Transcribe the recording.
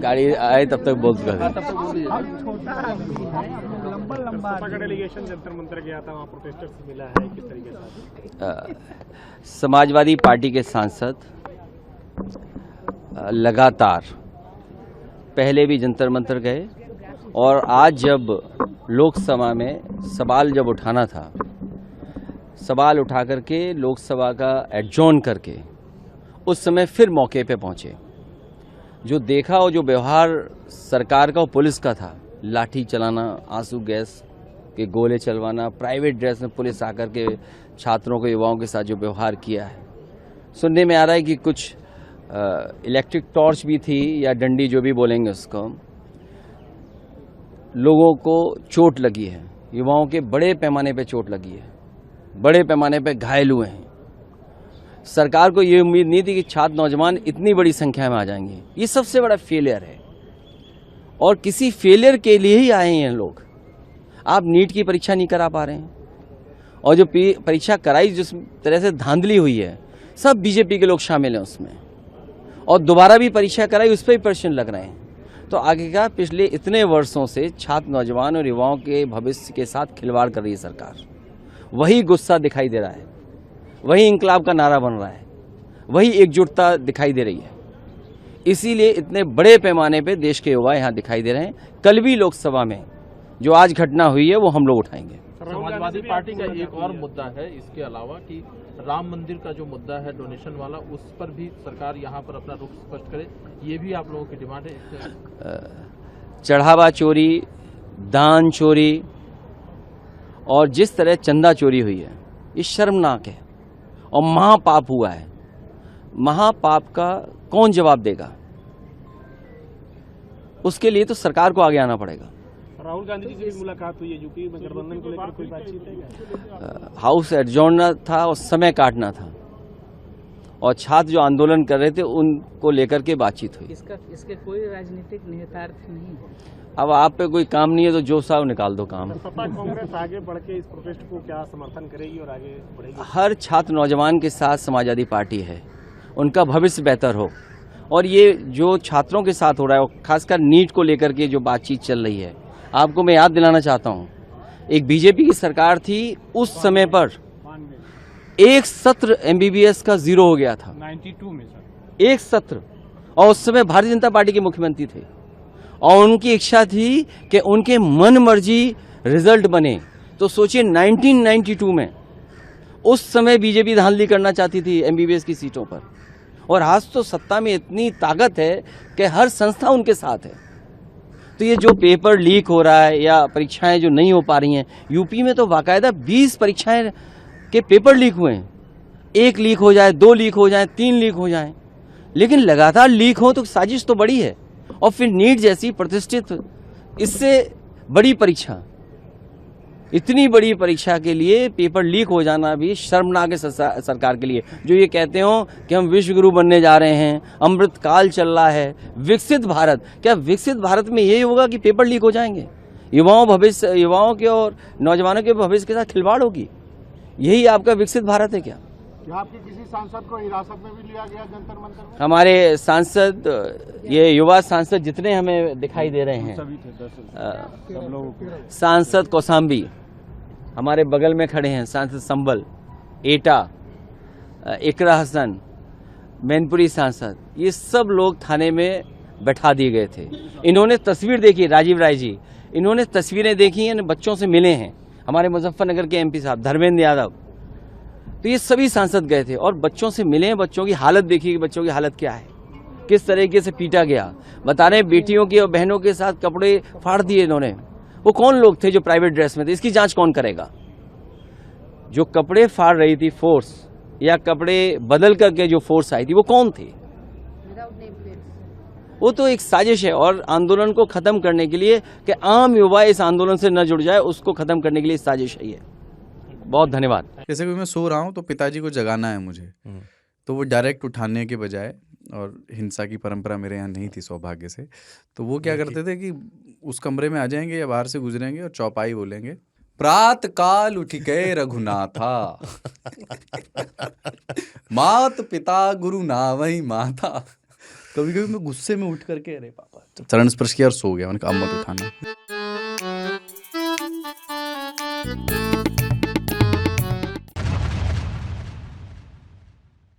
गाड़ी आए तब तक बोल चुका सपा का डेलीगेशन जंतर मंतर गया था, वहाँ प्रोटेस्टर्स मिला है, किस तरीके से? समाजवादी पार्टी के सांसद लगातार पहले भी जंतर मंतर गए और आज जब लोकसभा में सवाल जब उठाना था, सवाल उठा करके लोकसभा का एडजॉर्न करके उस समय फिर मौके पे पहुंचे। जो देखा और जो व्यवहार सरकार का और पुलिस का था, लाठी चलाना, आंसू गैस के गोले चलवाना, प्राइवेट ड्रेस में पुलिस आकर के छात्रों को, युवाओं के साथ जो व्यवहार किया है, सुनने में आ रहा है कि कुछ इलेक्ट्रिक टॉर्च भी थी या डंडी, जो भी बोलेंगे उसको। लोगों को चोट लगी है, युवाओं के बड़े पैमाने पे चोट लगी है, बड़े पैमाने पे घायल हुए हैं। सरकार को ये उम्मीद नहीं थी कि छात्र नौजवान इतनी बड़ी संख्या में आ जाएंगे। ये सबसे बड़ा फेलियर है और किसी फेलियर के लिए ही आए हैं लोग। आप नीट की परीक्षा नहीं करा पा रहे हैं और जो परीक्षा कराई, जिस तरह से धांधली हुई है, सब बीजेपी के लोग शामिल हैं उसमें, और दोबारा भी परीक्षा कराई, उस पर भी प्रश्न लग रहे हैं। तो आगे का पिछले इतने वर्षों से छात्र, नौजवान और युवाओं के भविष्य के साथ खिलवाड़ कर रही है सरकार। वही गुस्सा दिखाई दे रहा है, वही इंकलाब का नारा बन रहा है, वही एकजुटता दिखाई दे रही है। इसीलिए इतने बड़े पैमाने पे देश के युवा यहाँ दिखाई दे रहे हैं। कल भी लोकसभा में जो आज घटना हुई है वो हम लोग उठाएंगे। समाजवादी पार्टी का एक और मुद्दा है इसके अलावा कि राम मंदिर का जो मुद्दा है डोनेशन वाला, उस पर भी सरकार यहाँ पर अपना रुख स्पष्ट करे, ये भी आप लोगों की डिमांड है। चढ़ावा चोरी, दान चोरी और जिस तरह चंदा चोरी हुई है, ये शर्मनाक है और महापाप हुआ है। महापाप का कौन जवाब देगा? उसके लिए तो सरकार को आगे आना पड़ेगा। राहुल गांधी जी से भी मुलाकात हुई है, यूपी में गठबंधन को लेकर कोई बातचीत है? हाउस एडजॉर्न था और समय काटना था, और छात्र जो आंदोलन कर रहे थे उनको लेकर के बातचीत हुई। इसके कोई राजनीतिक निहितार्थ नहीं। अब आप पे कोई काम नहीं है तो जो साहब निकाल दो काम। सपा कांग्रेस आगे बढ़ के इस प्रोटेस्ट को क्या समर्थन करेगी और आगे बढ़ेगी? हर छात्र नौजवान के साथ समाजवादी पार्टी है, उनका भविष्य बेहतर हो। और ये जो छात्रों के साथ हो रहा है, खासकर नीट को लेकर के जो बातचीत चल रही है, आपको मैं याद दिलाना चाहता हूँ, एक बीजेपी की सरकार थी, उस समय पर एक सत्र एमबीबीएस का 0 हो गया था 92 में सर, एक सत्र। और उस समय भारतीय जनता पार्टी के मुख्यमंत्री थे और उनकी इच्छा थी कि उनके मन मर्जी रिजल्ट बने। तो सोचिए 1992 में उस समय बीजेपी धांधली करना चाहती थी एमबीबीएस की सीटों पर, और आज तो सत्ता में इतनी ताकत है कि हर संस्था उनके साथ है। तो ये जो पेपर लीक हो रहा है या परीक्षाएं जो नहीं हो पा रही हैं, यूपी में तो बाकायदा 20 परीक्षाएं के पेपर लीक हुए हैं। 1 लीक हो जाए, 2 लीक हो जाए, 3 लीक हो जाए, लेकिन लगातार लीक हो तो साजिश तो बड़ी है। और फिर नीट जैसी प्रतिष्ठित, इससे बड़ी परीक्षा, इतनी बड़ी परीक्षा के लिए पेपर लीक हो जाना भी शर्मनाक है सरकार के लिए। जो ये कहते हो कि हम विश्व गुरु बनने जा रहे हैं, अमृत काल चल रहा है, विकसित भारत, क्या विकसित भारत में यही होगा कि पेपर लीक हो जाएंगे? युवाओं के और नौजवानों के भविष्य के साथ खिलवाड़ होगी? यही आपका विकसित भारत है क्या? आपके किसी सांसद को हिरासत में भी लिया गया जंतर मंतर में? हमारे सांसद, ये युवा सांसद जितने हमें दिखाई दे रहे हैं, सांसद कौसाम्बी हमारे बगल में खड़े हैं, सांसद संबल, एटा, इकरा हसन, मैनपुरी सांसद, ये सब लोग थाने में बैठा दिए गए थे। इन्होंने तस्वीर देखी, राजीव राय जी, इन्होंने तस्वीरें देखी हैं, बच्चों से मिले हैं। हमारे मुजफ्फरनगर के एमपी साहब धर्मेंद्र यादव, तो ये सभी सांसद गए थे और बच्चों से मिले हैं, बच्चों की हालत देखी कि बच्चों की हालत क्या है, किस तरीके से पीटा गया। बता रहे बेटियों की और बहनों के साथ कपड़े फाड़ दिए इन्होंने। वो कौन लोग थे जो प्राइवेट ड्रेस में थे? इसकी जांच कौन करेगा? जो कपड़े फाड़ रही थी फोर्स, या कपड़े बदल करके जो फोर्स आई थी, वो कौन थी? वो तो एक साजिश है, और आंदोलन को खत्म करने के लिए कि आम युवा इस आंदोलन से न जुड़ जाए, उसको खत्म करने के लिए साजिश है ये। बहुत धन्यवाद। जैसे कि मैं सो रहा हूँ तो पिताजी को जगाना है मुझे, तो वो डायरेक्ट उठाने के बजाय, और हिंसा की परंपरा मेरे यहाँ नहीं थी सौभाग्य से, तो वो क्या करते थे कि उस कमरे में आ जाएंगे या बाहर से गुजरेंगे और चौपाई बोलेंगे, प्रात काल उठ गए रघुनाथा मात पिता गुरु नावई माता। कभी कभी मैं गुस्से में उठ करके अरे पापा, जब चरण स्पर्श किया और सो गया, मैंने कहा अब मत उठाना।